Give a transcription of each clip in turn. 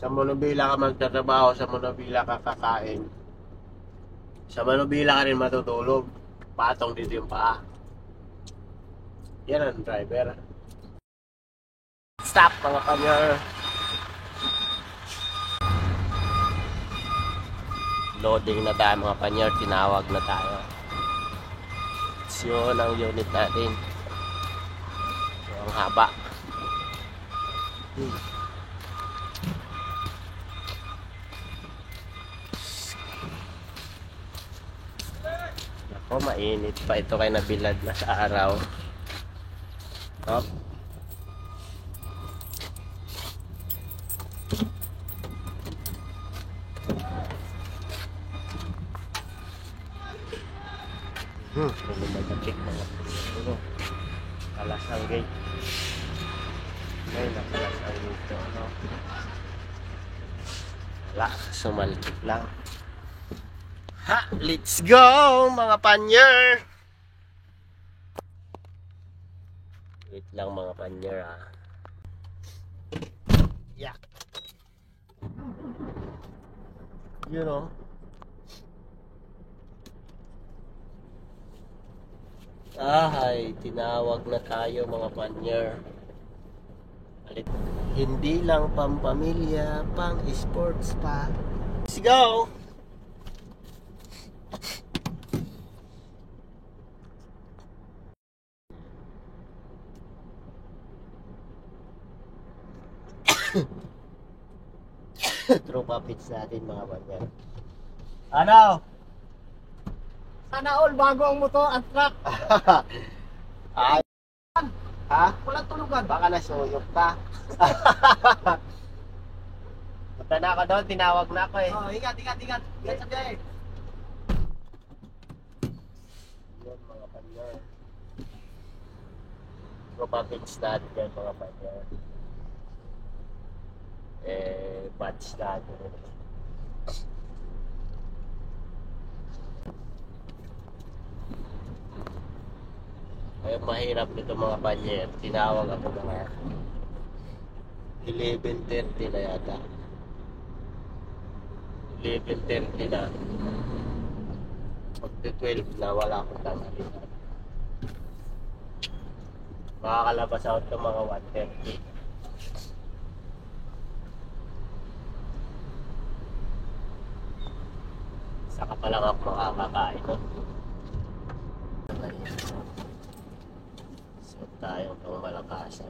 Sa Monobila ka magtatrabaho, sa Monobila ka kakain. Sa Monobila ka rin matutulog. Patong dito yung paa. Yan ang driver. Stop mga panyer. Loading na tayo mga panyer. Tinawag na tayo. Yun ang unit natin. Ang haba. Ako, mainit pa ito kay nabilad na sa araw. Hop. Lumagapit mga puro. Kalas ang gate. Ngayon, nakalas ang gate. Ano? Wala, sumalpit lang. Ha! Let's go mga panyer! Wait lang mga panyer ha. Yeah. You know. Ay, tinawag na tayo mga panyer. Hindi lang pampamilya, pang sports pa. Let's go! Tropa pits natin mga panyer. Ano? Sana all bago ang motor at truck. Ay. Ha? Walang tulugan. Baka nasuyok ka. Punta na ako doon, tinawag na ako eh. Oh, ingat. Ingat sa biyahe. Yun mga panyer. Tropa pits natin yan mga panyer. Batch natin. Ay, mahirap nito mga panyer. Tinawag ako mga 11:30 na yata. 11:30 na. Pagka 12 na wala akong tanghalian. Makakalabas ako ng mga 1:30. Saka pa lang ako makakakain. No? So tayo pang malakasan.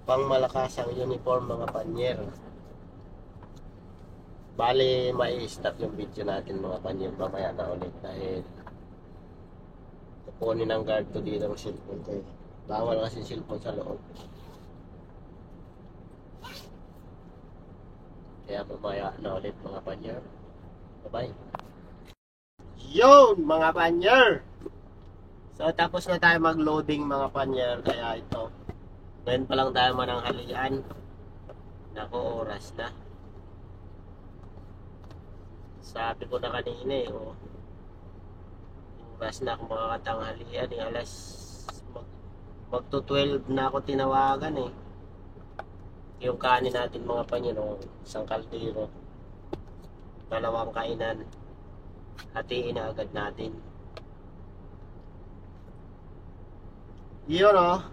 Pang malakasang uniform mga panyer. Bali mai-stop yung video natin mga panyer mamaya na ulit dahil kukunin ng guard to dito ng cellphone ko. Bawal kasi cellphone sa loob. Kaya mamaya na ulit mga panyer. Bye-bye. Yun mga panyer! So tapos na tayo mag-loading mga panyer. Kaya ito. Ngayon pa lang tayo mananghalian. Nako, oras na. Sabi ko na kanina eh. Oh. Oras na ako makakatanghalian eh. Magto 12 na ako tinawagan eh. Yung kanin natin mga panyo, isang kaldero, 2 kainan, hatiin na agad natin. Yun o.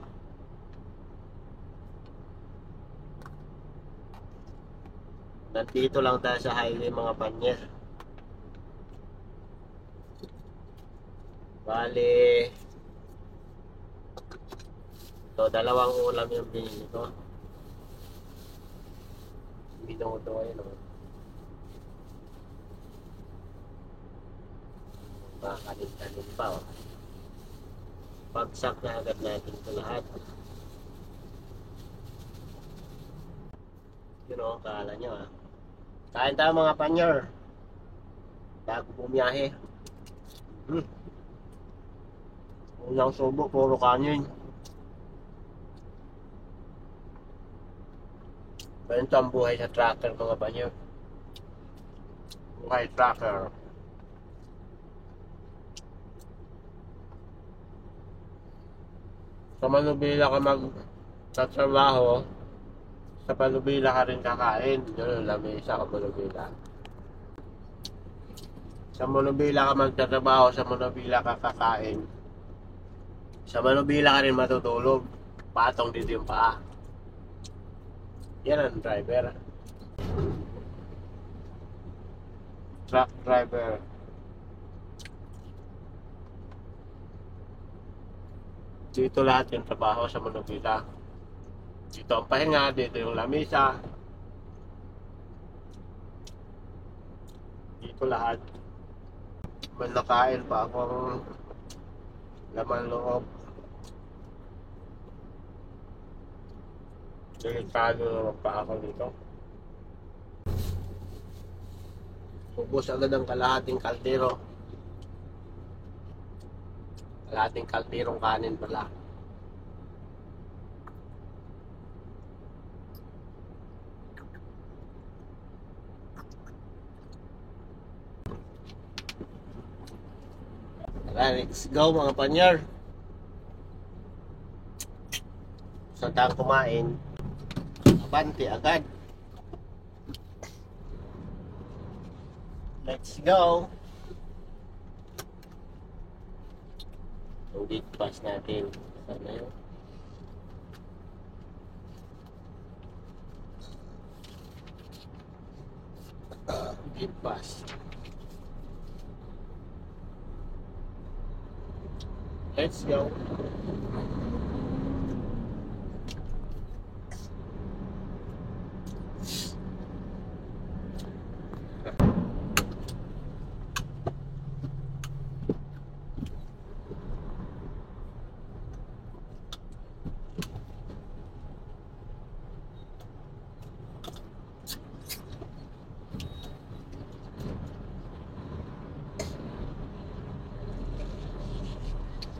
Nandito lang tayo sa highway mga panyer. Bali ito, 2 ulam yung binili ko. Binodo ayun o. Makanin-kanin pa o. Pagsak na agad natin ito lahat. Yun o, kala nyo ha. Kain tayo mga panyer. Bago bumiyahe. Unang subo, puro kanin. Ganito ang buhay sa tracker mga panyer. Buhay tracker. sa Manubila ka magtatrabaho, sa Manubila ka rin kakain. Yun, lamesa ka Manubila. Sa Manubila ka magtatrabaho, sa Manubila ka kakain. Sa Manubila ka rin matutulog. Patong dito yung paa. Yan ang driver. Truck driver. Dito lahat yung trabaho sa Manubila. Dito ang pahinga, dito yung lamesa. Dito lahat. May nakain pa akong laman loob. Delikado naman pa ako dito. Ubus agad ang kalahating kaldero. Kalahating kalderong kanin pala. Let's go mga panyar. Sa tang kumain, abante agad. Let's go. Yung gate pass natin. Sana yun. Gate pass. Let's go.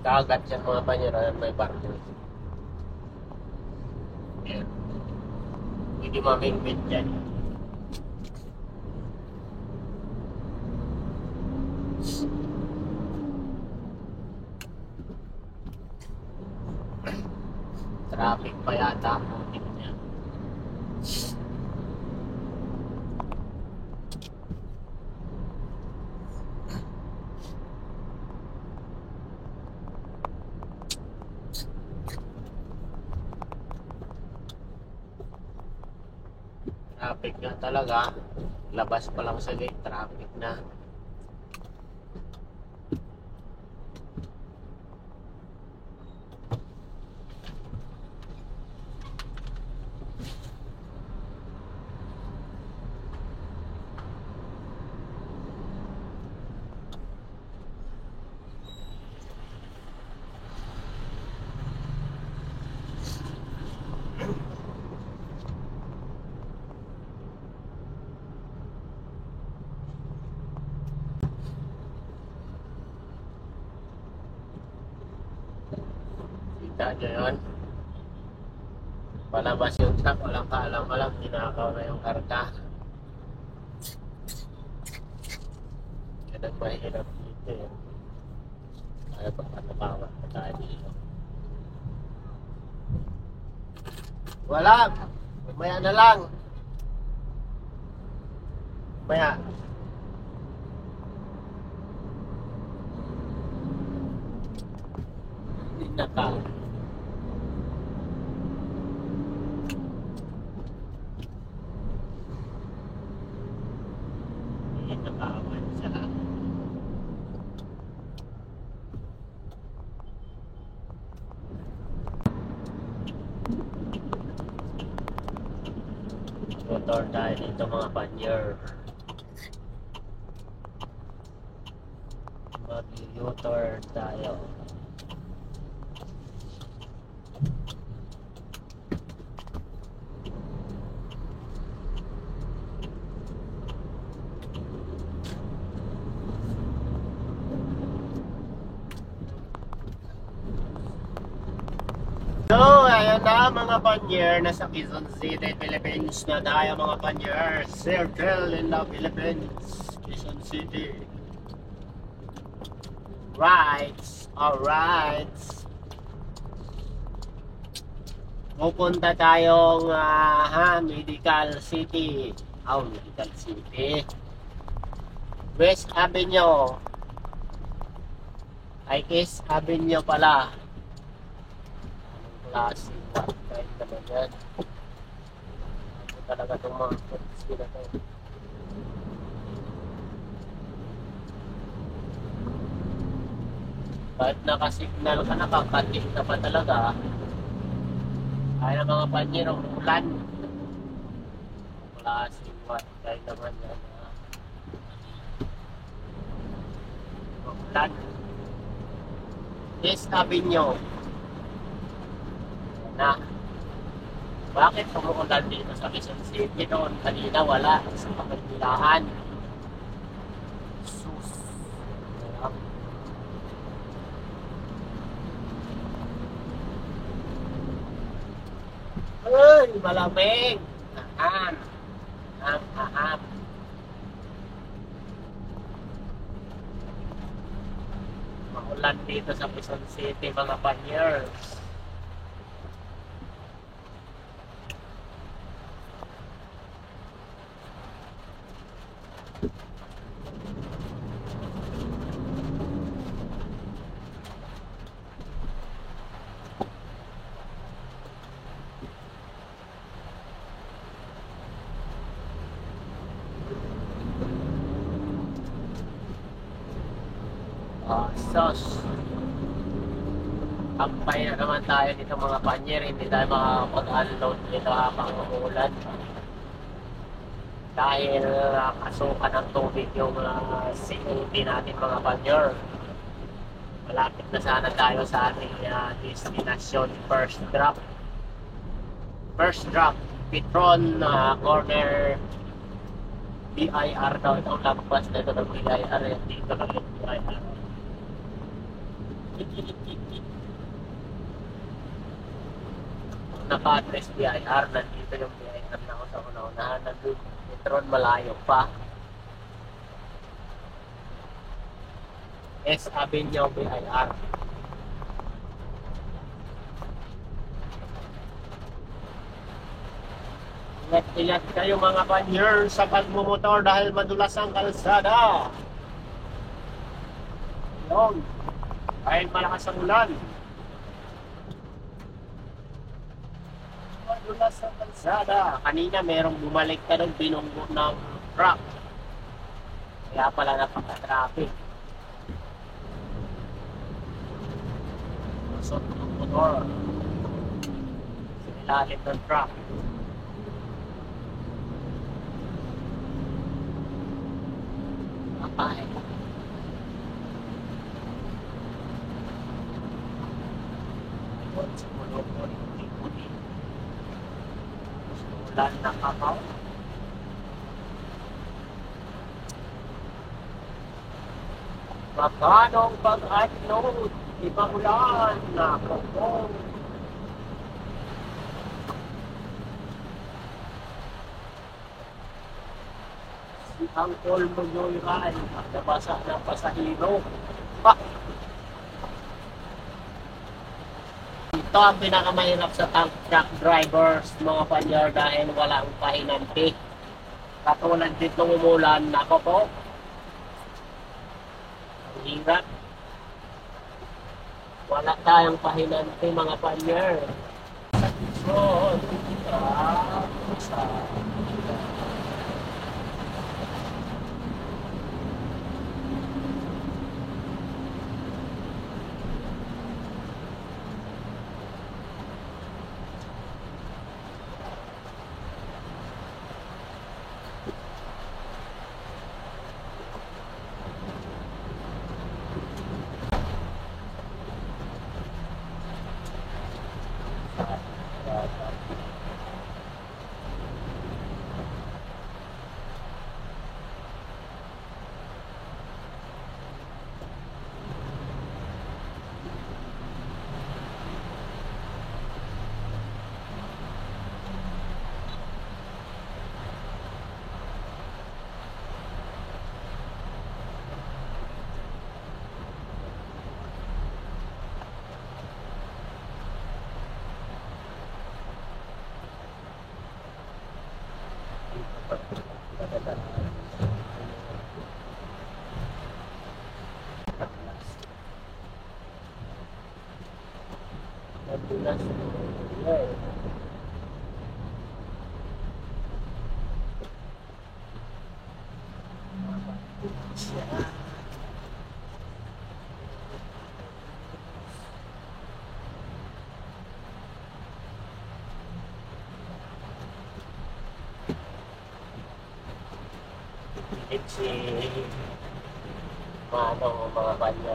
Kagat yan mga panyaran, may barko. Yan. Hindi mamingwit yan. Traffic pa yata. Tingnan. Traffic na talaga. Labas pa lang sa gate, traffic na. Kita nyo yun. Palabas yung truck, walang kaalam-alam, tinakaw na yung karga. Yan ang mahirap dito yun. Kaya pagpatabawan pa tayo dito. Wala! Mamaya na lang! Mamaya. Hindi na ka. Hindi na kawan sa motor tayo dito mga panyer. Mag-u-turn tayo. So, ayun na mga panyer, nasa Quezon City, Philippines na tayo mga panyer. Circle in the Philippines, Quezon City. Right, alright. Pupunta tayong Medical City. Medical City. West Avenue. Ay, East Avenue pala. Anong klase? Kahit naman yan. Ano talaga itong mga police na to? Kahit nakasignal ka, nakakatik na pa talaga. Ay na mga panyerong ulan. Klase, kahit naman yan. Ulan. East Avenue. Na. Bakit umuulan dito sa Quezon City noon? Kanina wala sa Kapitilaan. Sus. Ay, malamig. Aham. Aham. Maulan dito sa Quezon City, mga panyers. Sus. Tampay na naman tayo dito mga panyer. Hindi tayo makapag-unload dito habang umuulan. Dahil kasukan ng tubig yung COT natin mga panyer. Malapit na sana tayo sa ating destination. First drop. Petron corner BIR daw. Itong lampas na ito ng BIR. Dito lang yung BIR. Naka-address BIR, nandito yung BIR na ako sa una-unahan. Nandun, Petron, malayo pa. S Avenue BIR. Ingat-ingat kayo mga panyer sa pagmumotor dahil madulas ang kalsada. Yun. Kahit malakas ang ulan. Madulas ang kalsada. Kanina merong bumalik ka doon, binunggo ng truck. Kaya pala napaka-traffic. Masot ng motor. Sinilalim ng truck. Kapay. Ulan na kakaw. Magkanong pag-upload, ibang ulan na kakaw. Si Uncle Monoy Ran, nabasa ng pasahero. Ito ang pinakamahirap sa truck drivers, mga panyer, dahil walang pahinanti. Katulad dito umulan, nako po. Ang hirap. Wala tayong pahinanti, mga panyer. So, sa Si mga banya,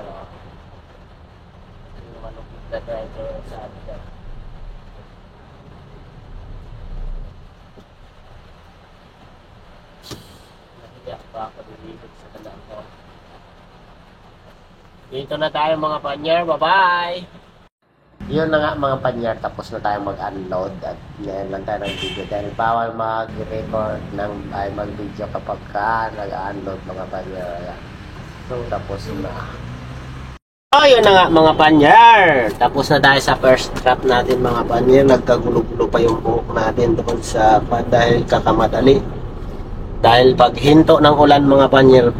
yung malupit na driver sa atin. Nahiyak pa ako nilibig sa kanal ko. Dito na tayo mga panyar, bye-bye! Yun na nga mga panyar, tapos na tayo mag-unload at ngayon lang tayo ng video dahil bawal mag-record ay mag-video kapag ka nag-unload mga panyar. So tapos na. Oh, yun na nga mga panyar, tapos na tayo sa first trap natin mga panyar. Nagkagulo-gulo pa yung buhok natin doon sa dahil kakamadali. Dahil pag hinto ng ulan mga panyar,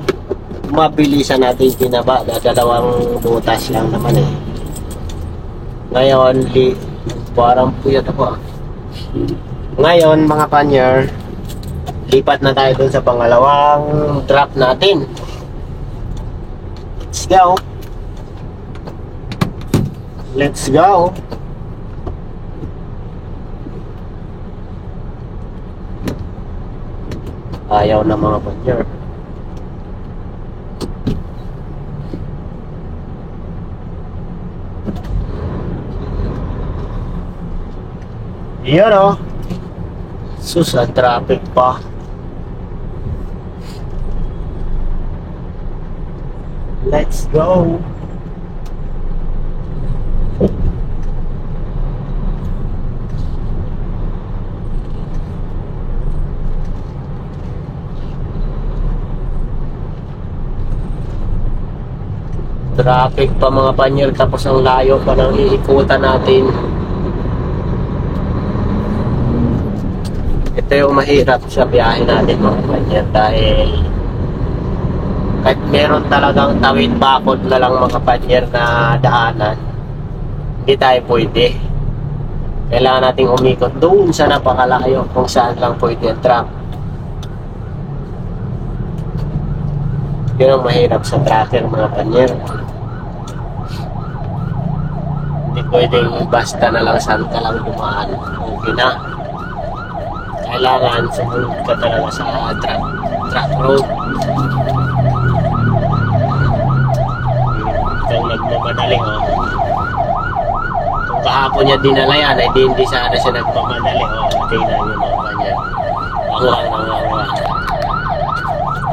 mabilisan natin pinaba, dalawang butas lang naman eh. Ngayon, parang puyat ako. Ngayon mga panyar, lipat na tayo dun sa pangalawang trap natin. Let's go. Let's go. Ayaw na mga panyar. Yan o. Sus, ang traffic pa. Let's go. Traffic pa mga panyar, tapos ang layo pa ng iikutan natin. Ito yung mahirap sa biyahe natin mga panyar dahil kahit meron talagang tawid bakod na lang mga panyar na daanan, hindi tayo pwede. Kailangan nating umikot doon sa napakalayo kung saan lang pwede ang truck. Yun ang mahirap sa tracker mga panyar. Hindi pwedeng basta na lang saan ka lang dumaan, okay na. Kailangan sumunod ka talaga sa track road. Itong nagmamadali oh. Kung kahapon niya dinala yan, ay hindi sana siya nagmamadali oh. Tingnan niyo mga kanya.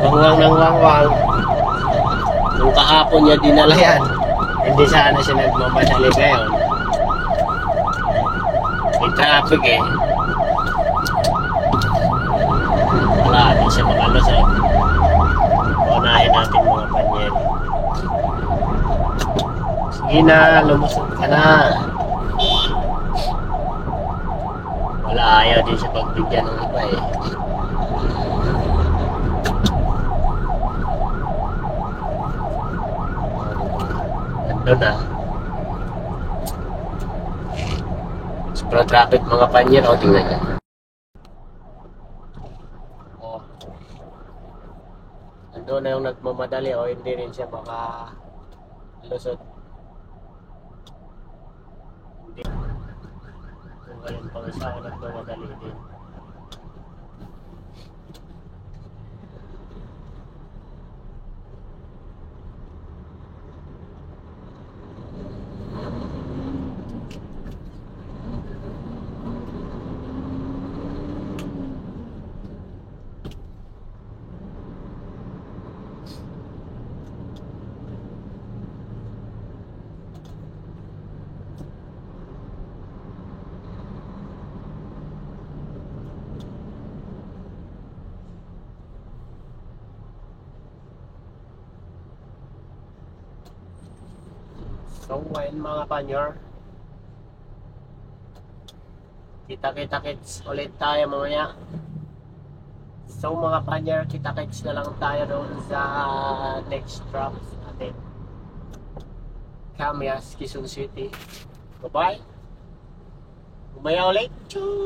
Wangwang ng wangwang. Kung kahapon niya dinala yan, hindi sana siya nagmamadali ngayon. May traffic eh. Wala, di siya makalusot. Unahin natin mga panyeri. Sige na, lumusot ka na. Wala, ayaw din siya pagbigyan ng iba eh. Nandun na. Sobrang traffic mga panyeri. O, tingnan niya. Doon na yung nagmamadali o hindi rin siya makalusot. Hindi. Kung ganun pang isa o nagmamadali din. So ngayon mga panyor, kita-kits ulit tayo mamaya. So mga panyar, kita-kits na lang tayo doon sa next drop natin. Camias, Quezon City. Bye-bye. Umaya ulit. Choo!